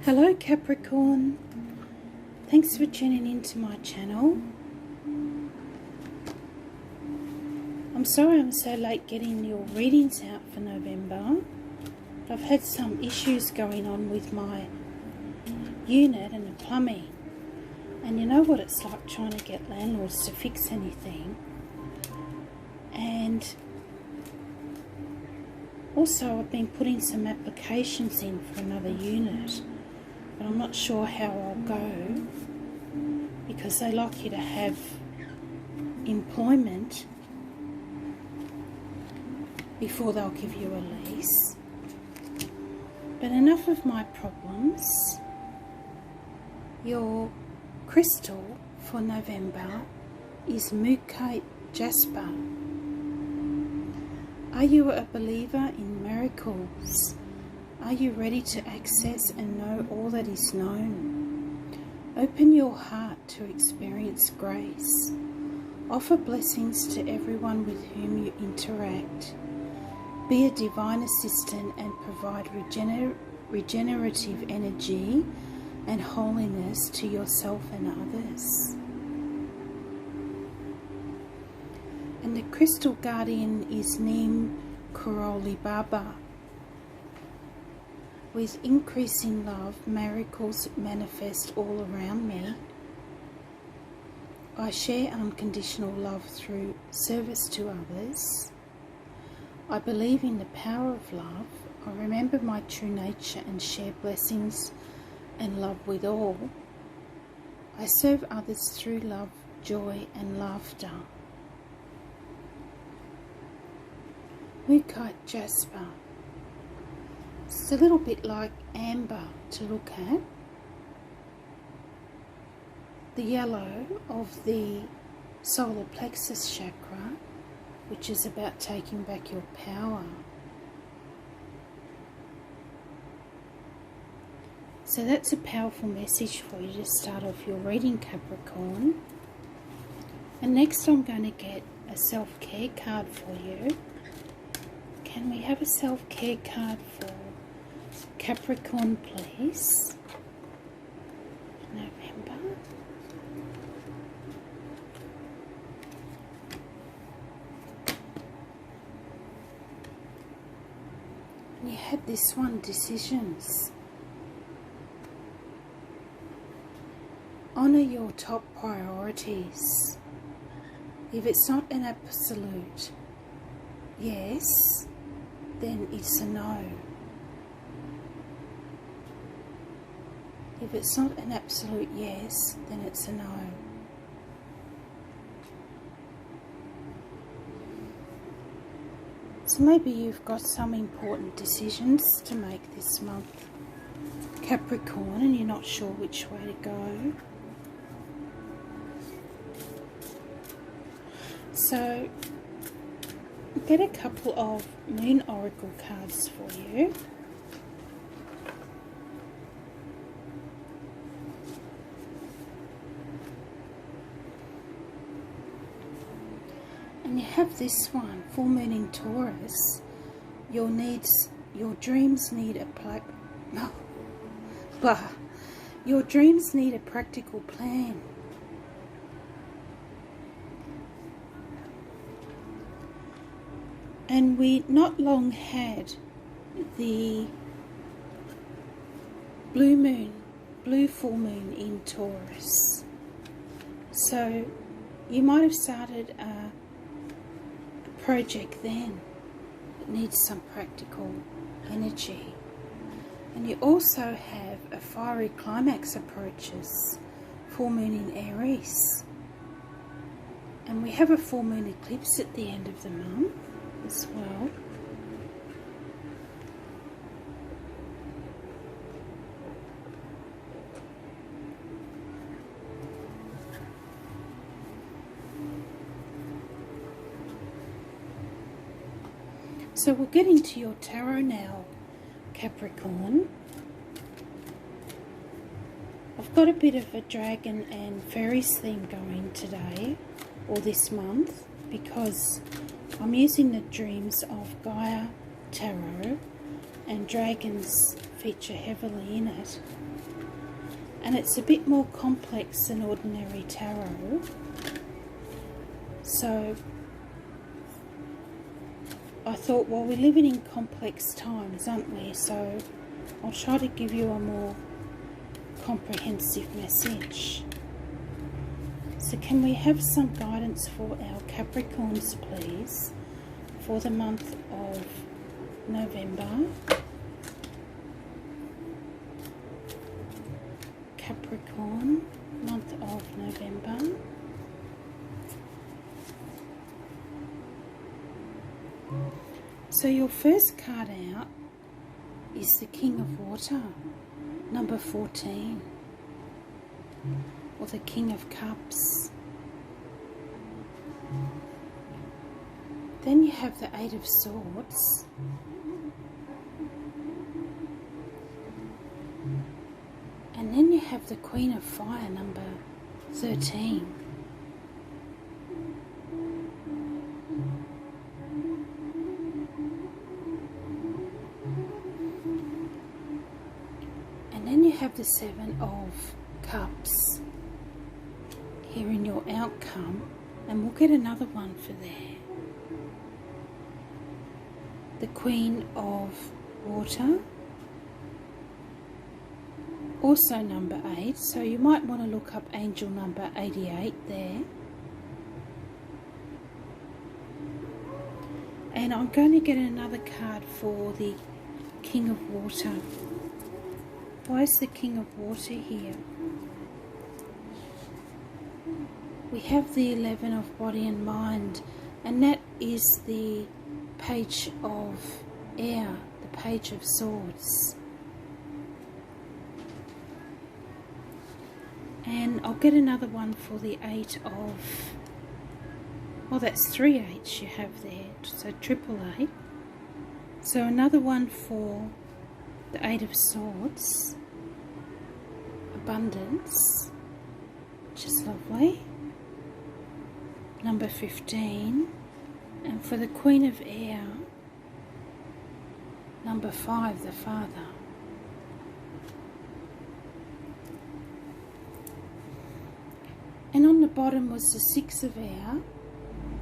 Hello Capricorn, thanks for tuning into my channel. I'm sorry I'm so late getting your readings out for November. I've had some issues going on with my unit and the plumbing, and you know what it's like trying to get landlords to fix anything. And also I've been putting some applications in for another unit, but I'm not sure how I'll go because they like you to have employment before they'll give you a lease. But enough of my problems. Your crystal for November is Moonology Jasper. Are you a believer in miracles? Are you ready to access and know all that is known? Open your heart to experience grace. Offer blessings to everyone with whom you interact. Be a divine assistant and provide regenerative energy and holiness to yourself and others. And the crystal guardian is Neem Karoli Baba. With increasing love, miracles manifest all around me. I share unconditional love through service to others. I believe in the power of love. I remember my true nature and share blessings and love with all. I serve others through love, joy and laughter. Moonology Jasper. It's a little bit like amber to look at. The yellow of the solar plexus chakra, which is about taking back your power. So that's a powerful message for you to start off your reading, Capricorn. And next I'm going to get a self-care card for you. Can we have a self-care card for Capricorn, please? November. And you had this one, decisions. Honour your top priorities. If it's not an absolute yes, then it's a no. If it's not an absolute yes, then it's a no. So maybe you've got some important decisions to make this month, Capricorn, and you're not sure which way to go. So get a couple of moon oracle cards for you. And you have this one, full moon in Taurus. Your dreams need a Your dreams need a practical plan. And we not long had the blue full moon in Taurus. So you might have started a project then that needs some practical energy. And you also have a fiery climax approaches, full moon in Aries. And we have a full moon eclipse at the end of the month as well. So we'll get into your tarot now, Capricorn. I've got a bit of a dragon and fairies theme going today, or this month, because I'm using the dreams of Gaia tarot, and dragons feature heavily in it. and it's a bit more complex than ordinary tarot. So I thought, well, we're living in complex times, aren't we? So I'll try to give you a more comprehensive message. So can we have some guidance for our Capricorns, please, for the month of November? Capricorn, month of November. So your first card out is the King of Water, number 14, or the King of Cups. Then you have the Eight of Swords, and then you have the Queen of Fire, number 13. And then you have the Seven of Cups here in your outcome, and we'll get another one for there. The Queen of Water, also number 8, so you might want to look up angel number 88 there. And I'm going to get another card for the King of Water. Why is the King of Water here? We have the 11 of Body and Mind, and that is the Page of Air, the Page of Swords. And I'll get another one for the 8 of, well, that's 3 8s you have there, so triple 8. So another one for the 8 of Swords, Abundance, which is lovely, number 15. And for the Queen of Air, number 5, the Father. And on the bottom was the 6 of Air,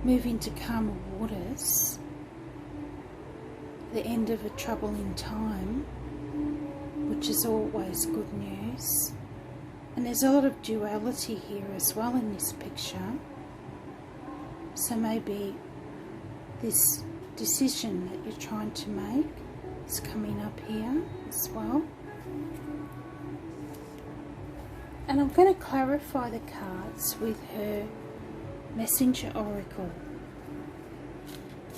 moving to calmer waters, the end of a troubling time, which is always good news. And there's a lot of duality here as well in this picture. So maybe this decision that you're trying to make is coming up here as well. And I'm going to clarify the cards with her Messenger Oracle.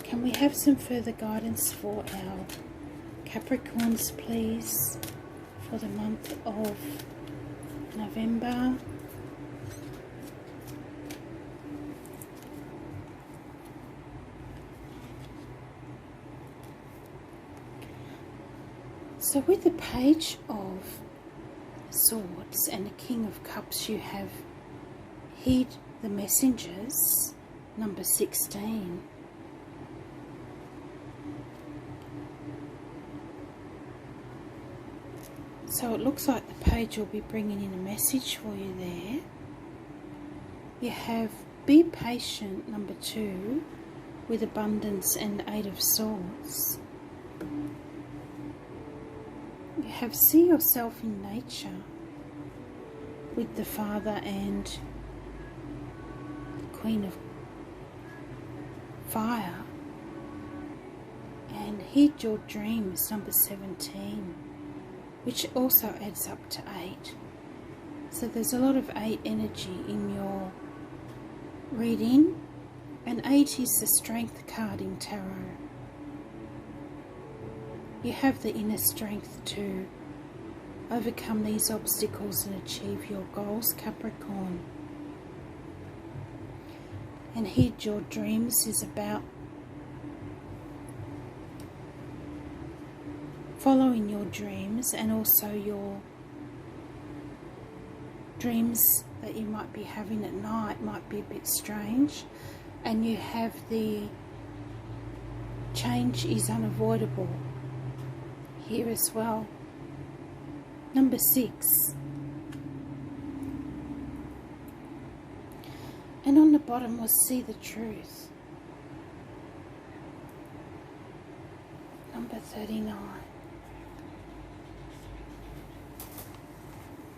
Can we have some further guidance for our Capricorns, please, for the month of November? So with the Page of Swords and the King of Cups, you have Heed the Messengers, number 16. So it looks like the page will be bringing in a message for you there. You have Be Patient, number 2, with Abundance and the 8 of Swords. You have See Yourself in Nature with the Father and the Queen of Fire. And Heed Your Dreams, number 17, which also adds up to 8. So there's a lot of 8 energy in your reading, and 8 is the Strength card in tarot. You have the inner strength to overcome these obstacles and achieve your goals, Capricorn. And Heed Your Dreams is about following your dreams, and also your dreams that you might be having at night might be a bit strange. And you have the Change is Unavoidable here as well, number 6. And on the bottom was see the truth. Number 39.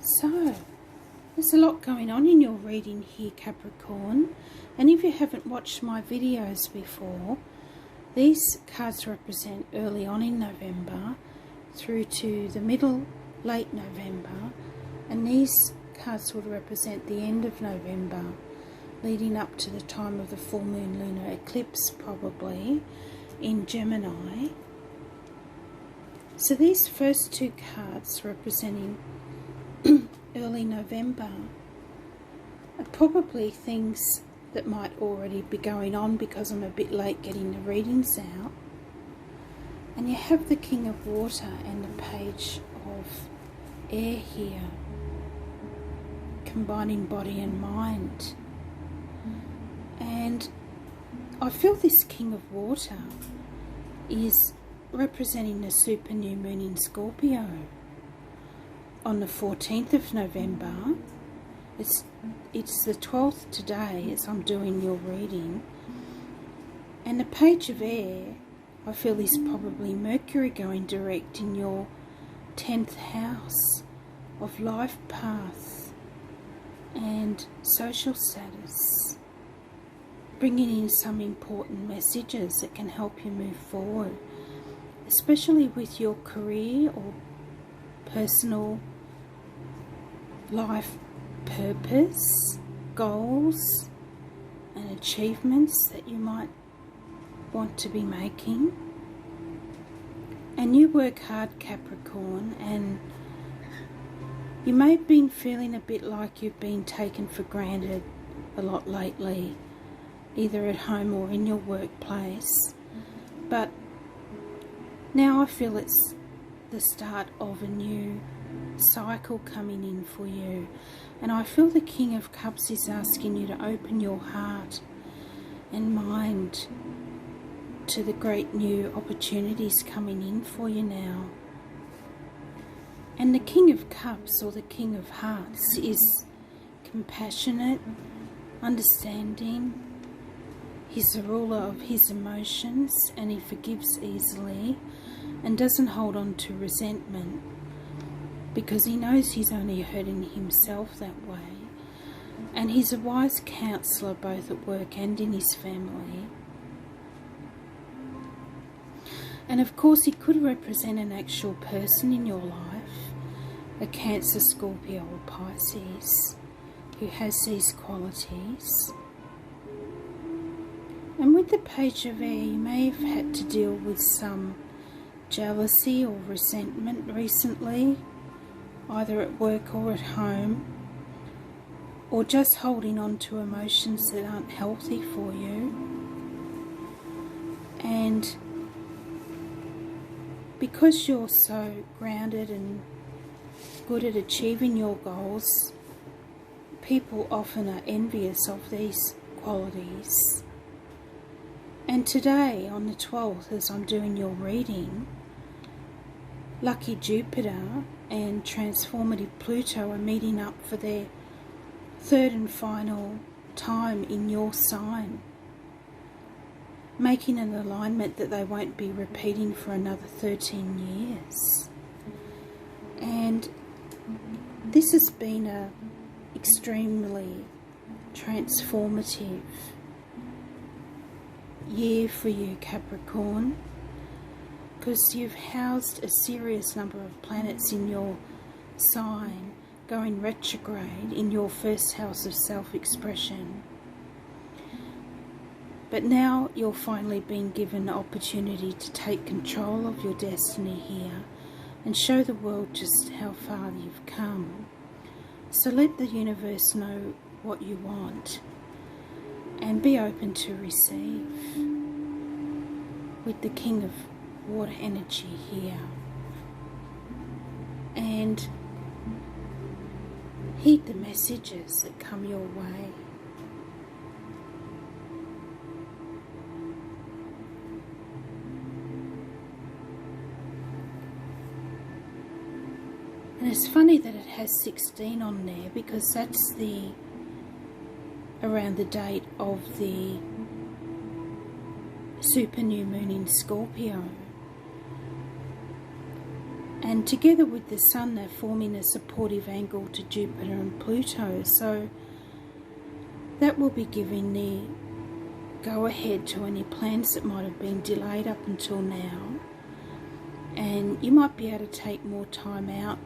So, there's a lot going on in your reading here, Capricorn. And if you haven't watched my videos before, these cards represent early on in November through to the middle, late November. And these cards would represent the end of November, leading up to the time of the full moon lunar eclipse, probably, in Gemini. So these first two cards representing early November are probably things that might already be going on because I'm a bit late getting the readings out. And you have the King of Water and the Page of Air here, combining body and mind. And I feel this King of Water is representing the super new moon in Scorpio on the 14th of November. It's the 12th today as I'm doing your reading. And the Page of Air, I feel, is probably Mercury going direct in your 10th house of life path and social status, bringing in some important messages that can help you move forward, especially with your career or personal life purpose, goals and achievements that you might want to be making. And you work hard, Capricorn, and you may have been feeling a bit like you've been taken for granted a lot lately, either at home or in your workplace. But now I feel it's the start of a new cycle coming in for you. And I feel the King of Cups is asking you to open your heart and mind to the great new opportunities coming in for you now. And the King of Cups, or the King of Hearts, is compassionate, understanding. He's the ruler of his emotions, and he forgives easily and doesn't hold on to resentment, because he knows he's only hurting himself that way. And he's a wise counsellor both at work and in his family. And of course he could represent an actual person in your life, a Cancer, Scorpio or Pisces, who has these qualities. And with the Page of Air, you may have had to deal with some jealousy or resentment recently, either at work or at home, or just holding on to emotions that aren't healthy for you. And because you're so grounded and good at achieving your goals, people often are envious of these qualities. And today, on the 12th, as I'm doing your reading, lucky Jupiter and transformative Pluto are meeting up for their third and final time in your sign, making an alignment that they won't be repeating for another 13 years. And this has been a extremely transformative year for you, Capricorn, because you've housed a serious number of planets in your sign going retrograde in your first house of self-expression. But now you're finally being given the opportunity to take control of your destiny here and show the world just how far you've come. So let the universe know what you want and be open to receive, with the King of Water energy here. And heed the messages that come your way. And it's funny that it has 16 on there, because that's the around the date of the super new moon in Scorpio. And together with the Sun, they're forming a supportive angle to Jupiter and Pluto. So that will be giving the go-ahead to any plans that might have been delayed up until now. And you might be able to take more time out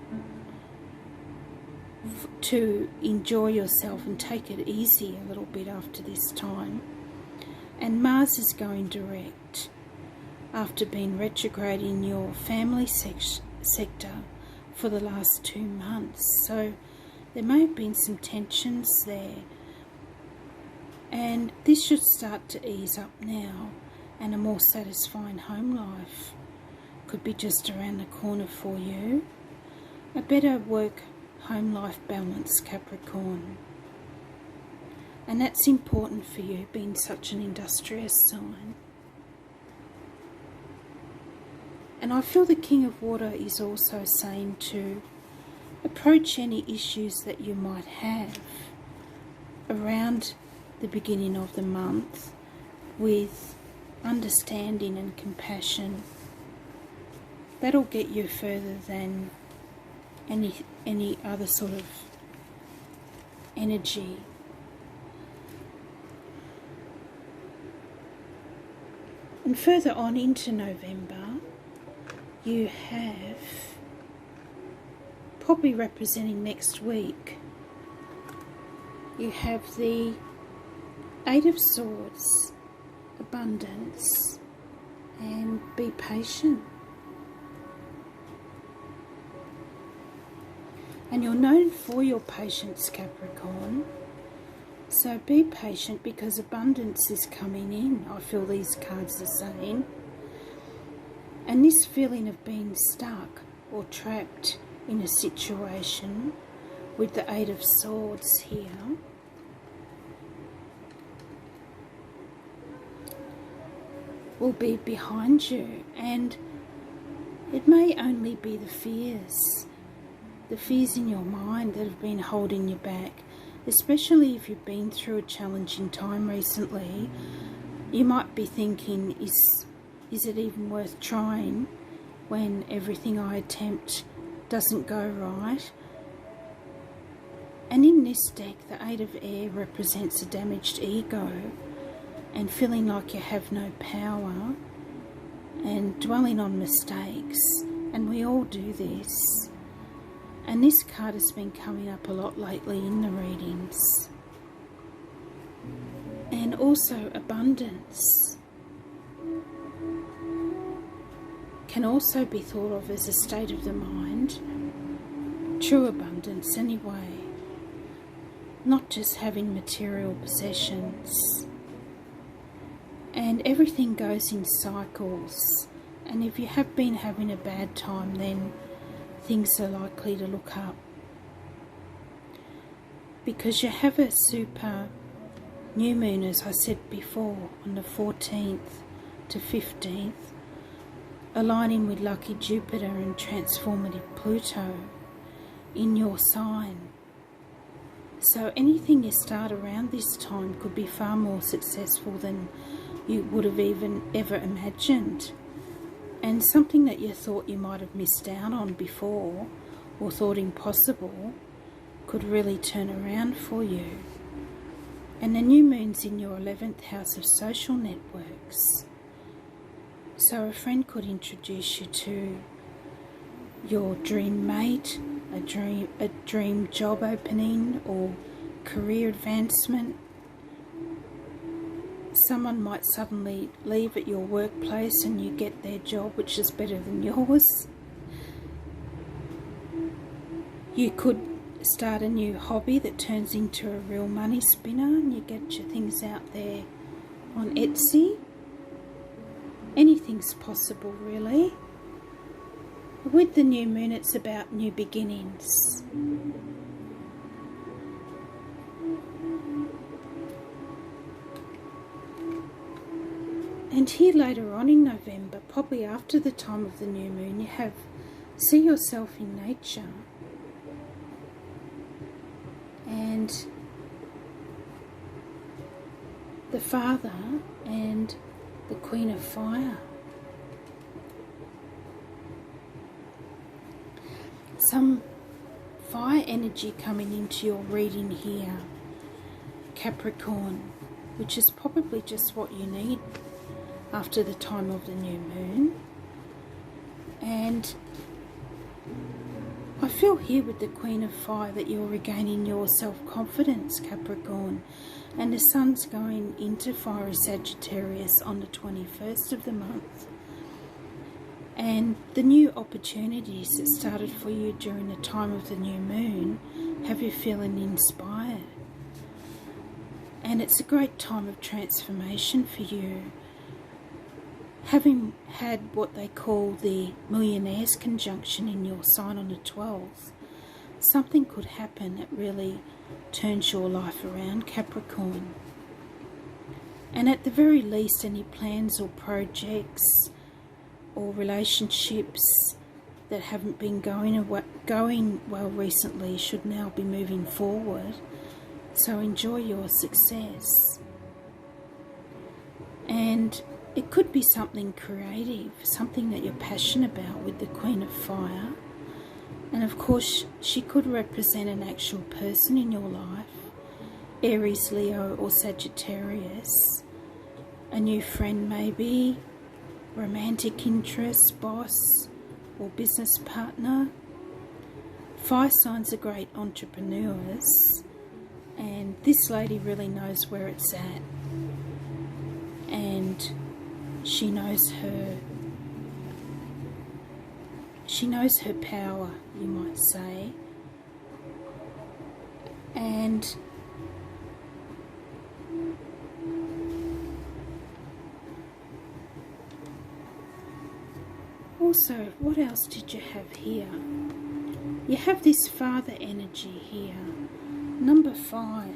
to enjoy yourself and take it easy a little bit after this time. And Mars is going direct after being retrograde in your family sector for the last 2 months. So there may have been some tensions there, and this should start to ease up now, and a more satisfying home life could be just around the corner for you. A better work-home life balance, Capricorn. And that's important for you, being such an industrious sign. And I feel the King of Water is also saying to approach any issues that you might have around the beginning of the month with understanding and compassion. That'll get you further than any other sort of energy. And further on into November, you have, probably representing next week, you have the Eight of Swords, abundance, and be patient. And you're known for your patience, Capricorn. So be patient, because abundance is coming in, I feel these cards are saying. And this feeling of being stuck or trapped in a situation with the Eight of Swords here, will be behind you. And it may only be the fears in your mind that have been holding you back. Especially if you've been through a challenging time recently, you might be thinking, is it even worth trying when everything I attempt doesn't go right? And in this deck, the Eight of Air represents a damaged ego and feeling like you have no power and dwelling on mistakes. And we all do this. And this card has been coming up a lot lately in the readings. And also abundance can also be thought of as a state of the mind. True abundance anyway. Not just having material possessions. And everything goes in cycles. And if you have been having a bad time, then things are likely to look up, because you have a super new moon, as I said before, on the 14th to 15th, aligning with lucky Jupiter and transformative Pluto in your sign. So anything you start around this time could be far more successful than you would have even ever imagined. And something that you thought you might have missed out on before or thought impossible could really turn around for you. And the new moon's in your 11th house of social networks. So a friend could introduce you to your dream mate, a dream job opening or career advancement. Someone might suddenly leave at your workplace and you get their job, which is better than yours. You could start a new hobby that turns into a real money spinner and you get your things out there on Etsy. Anything's possible, really. With the new moon, it's about new beginnings. And here later on in November, probably after the time of the new moon, you have see yourself in nature. And the Father and the Queen of Fire. Some fire energy coming into your reading here, Capricorn, which is probably just what you need after the time of the new moon. And I feel here with the Queen of Fire that you're regaining your self-confidence, Capricorn, and the Sun's going into Fiery Sagittarius on the 21st of the month. And the new opportunities that started for you during the time of the new moon have you feeling inspired. And it's a great time of transformation for you. Having had what they call the Millionaire's conjunction in your sign on the 12th, something could happen that really turns your life around, Capricorn. And at the very least, any plans or projects or relationships that haven't been going well recently should now be moving forward. So enjoy your success. And it could be something creative, something that you're passionate about with the Queen of Fire. And of course, she could represent an actual person in your life, Aries, Leo or Sagittarius, a new friend maybe, romantic interest, boss or business partner. Fire signs are great entrepreneurs, and this lady really knows where it's at, and she knows her power, you might say. And also, what else did you have here? You have this Father energy here, number 5.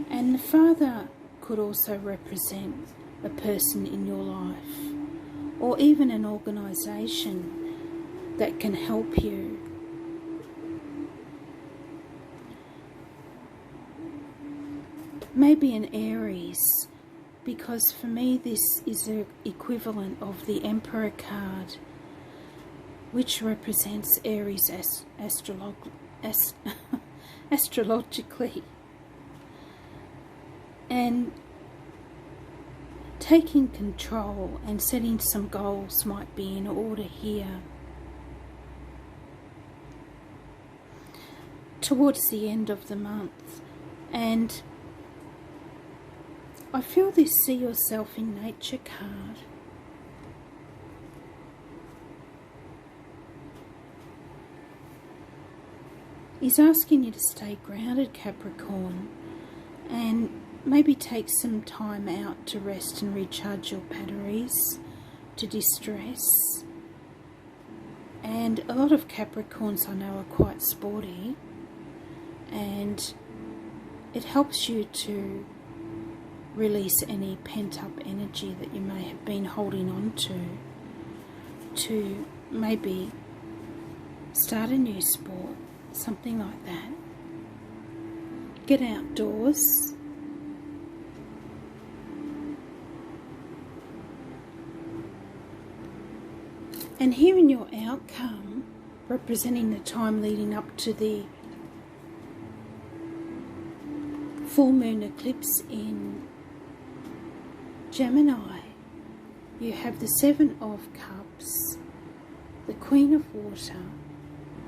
And the Father could also represent a person in your life, or even an organisation that can help you. Maybe an Aries, because for me this is the equivalent of the Emperor card, which represents Aries astrologically. And taking control and setting some goals might be in order here. Towards the end of the month. And I feel this see yourself in nature card. Is asking you to stay grounded, Capricorn, and maybe take some time out to rest and recharge your batteries, to distress. And a lot of Capricorns I know are quite sporty, and it helps you to release any pent-up energy that you may have been holding on to maybe start a new sport, something like that. Get outdoors. And here in your outcome, representing the time leading up to the full moon eclipse in Gemini, you have the 7 of Cups, the Queen of Water,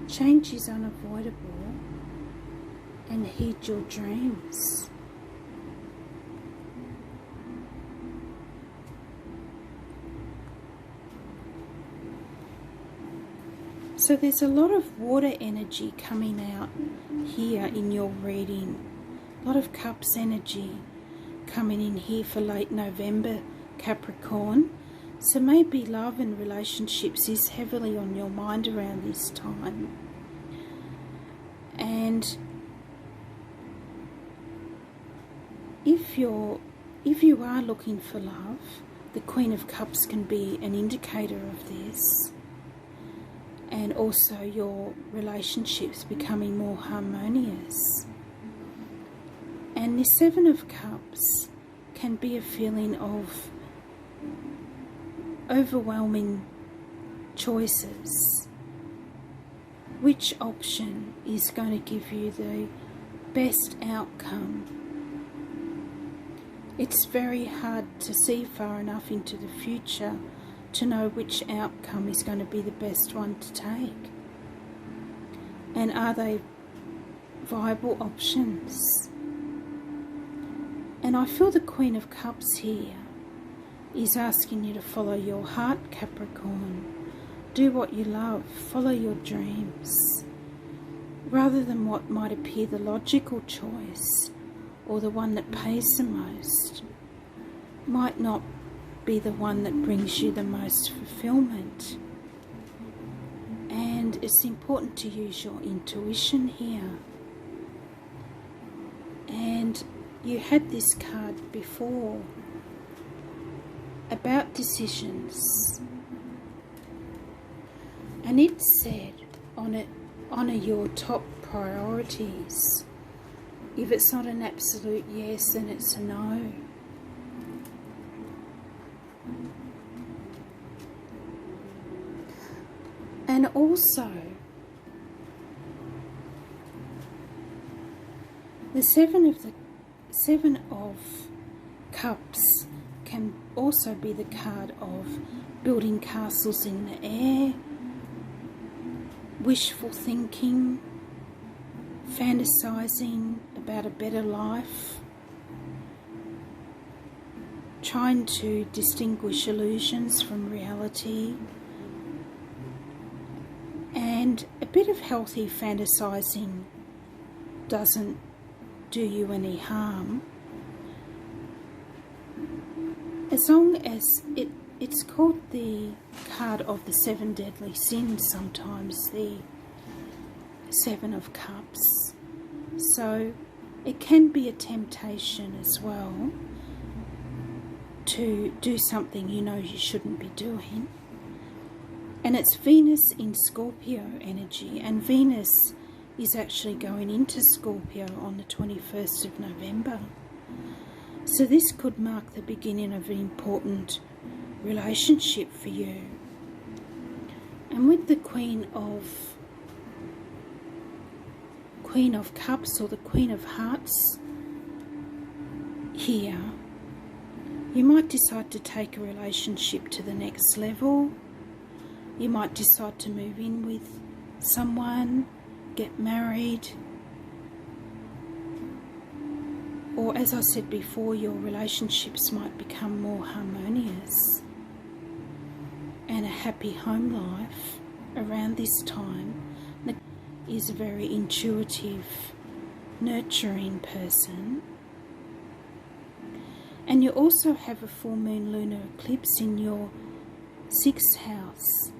change is unavoidable, and heed your dreams. So there's a lot of water energy coming out here in your reading. A lot of Cups energy coming in here for late November, Capricorn. So maybe love and relationships is heavily on your mind around this time. And if you are looking for love, the Queen of Cups can be an indicator of this. And also your relationships becoming more harmonious. And the Seven of Cups can be a feeling of overwhelming choices. Which option is going to give you the best outcome? It's very hard to see far enough into the future to know which outcome is going to be the best one to take. And are they viable options? And I feel the Queen of Cups here is asking you to follow your heart, Capricorn. Do what you love, follow your dreams, rather than what might appear the logical choice or the one that pays the most. Might not be the one that brings you the most fulfillment. And it's important to use your intuition here. And you had this card before about decisions. And it said on it, honour your top priorities. If it's not an absolute yes, then it's a no. And also, the Seven of Cups can also be the card of building castles in the air, wishful thinking, fantasizing about a better life, trying to distinguish illusions from reality, and a bit of healthy fantasizing doesn't do you any harm, as long as it's called the card of the seven deadly sins sometimes, the Seven of Cups. So it can be a temptation as well to do something you know you shouldn't be doing. And it's Venus in Scorpio energy, and Venus is actually going into Scorpio on the 21st of November. So this could mark the beginning of an important relationship for you. And with the Queen of Cups, or the Queen of Hearts here, you might decide to take a relationship to the next level. You might decide to move in with someone, get married, or as I said before, your relationships might become more harmonious, and a happy home life around this time. Is a very intuitive, nurturing person. And you also have a full moon lunar eclipse in your 6th house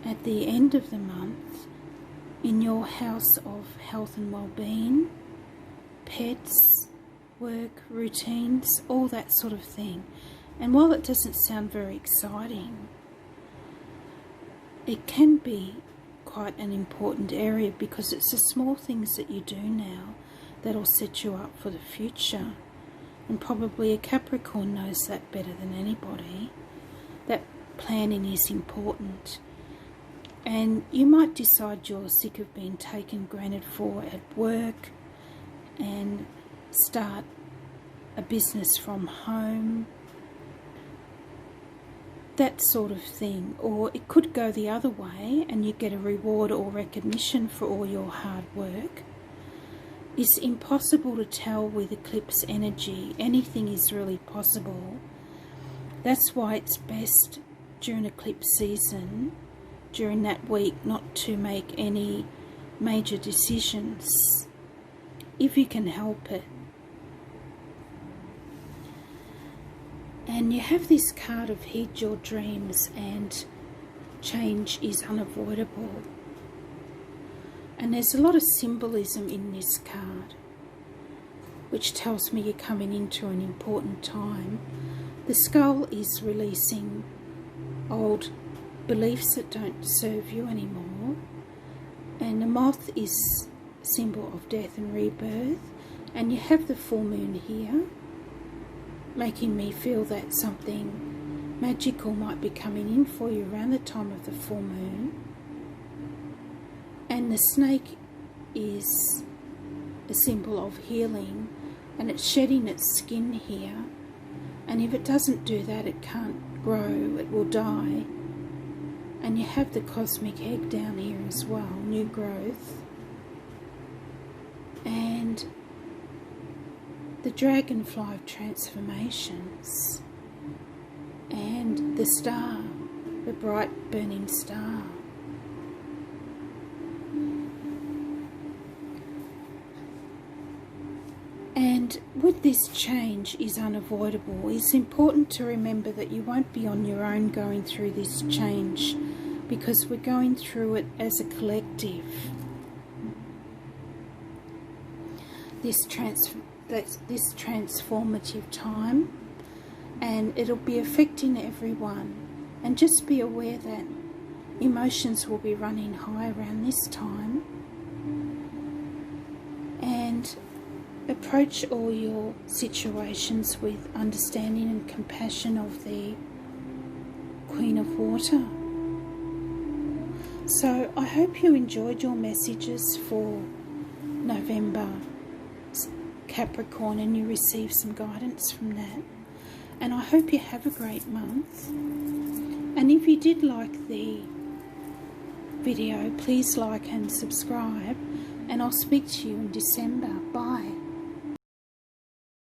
at the end of the month, in your house of health and well-being, pets, work, routines, all that sort of thing. And while it doesn't sound very exciting, it can be quite an important area, because it's the small things that you do now that'll set you up for the future. And probably a Capricorn knows that better than anybody, that planning is important. And you might decide you're sick of being taken granted for at work and start a business from home, that sort of thing. Or it could go the other way and you get a reward or recognition for all your hard work. It's impossible to tell with eclipse energy. Anything is really possible. That's why it's best during eclipse season, during that week, not to make any major decisions if you can help it. And you have this card of heed your dreams and change is unavoidable. And there's a lot of symbolism in this card, which tells me you're coming into an important time. The skull is releasing old beliefs that don't serve you anymore. And the moth is symbol of death and rebirth. And you have the full moon here, making me feel that something magical might be coming in for you around the time of the full moon. And the snake is a symbol of healing, and it's shedding its skin here. And if it doesn't do that, it can't grow, it will die. And you have the cosmic egg down here as well, new growth. And the dragonfly of transformations. And the star, the bright burning star. And with this change is unavoidable, it's important to remember that you won't be on your own going through this change, because we're going through it as a collective. This transformative time, and it'll be affecting everyone. And just be aware that emotions will be running high around this time. And approach all your situations with understanding and compassion of the Queen of Water. So I hope you enjoyed your messages for November, Capricorn, and you received some guidance from that. And I hope you have a great month. And if you did like the video, please like and subscribe, and I'll speak to you in December. Bye.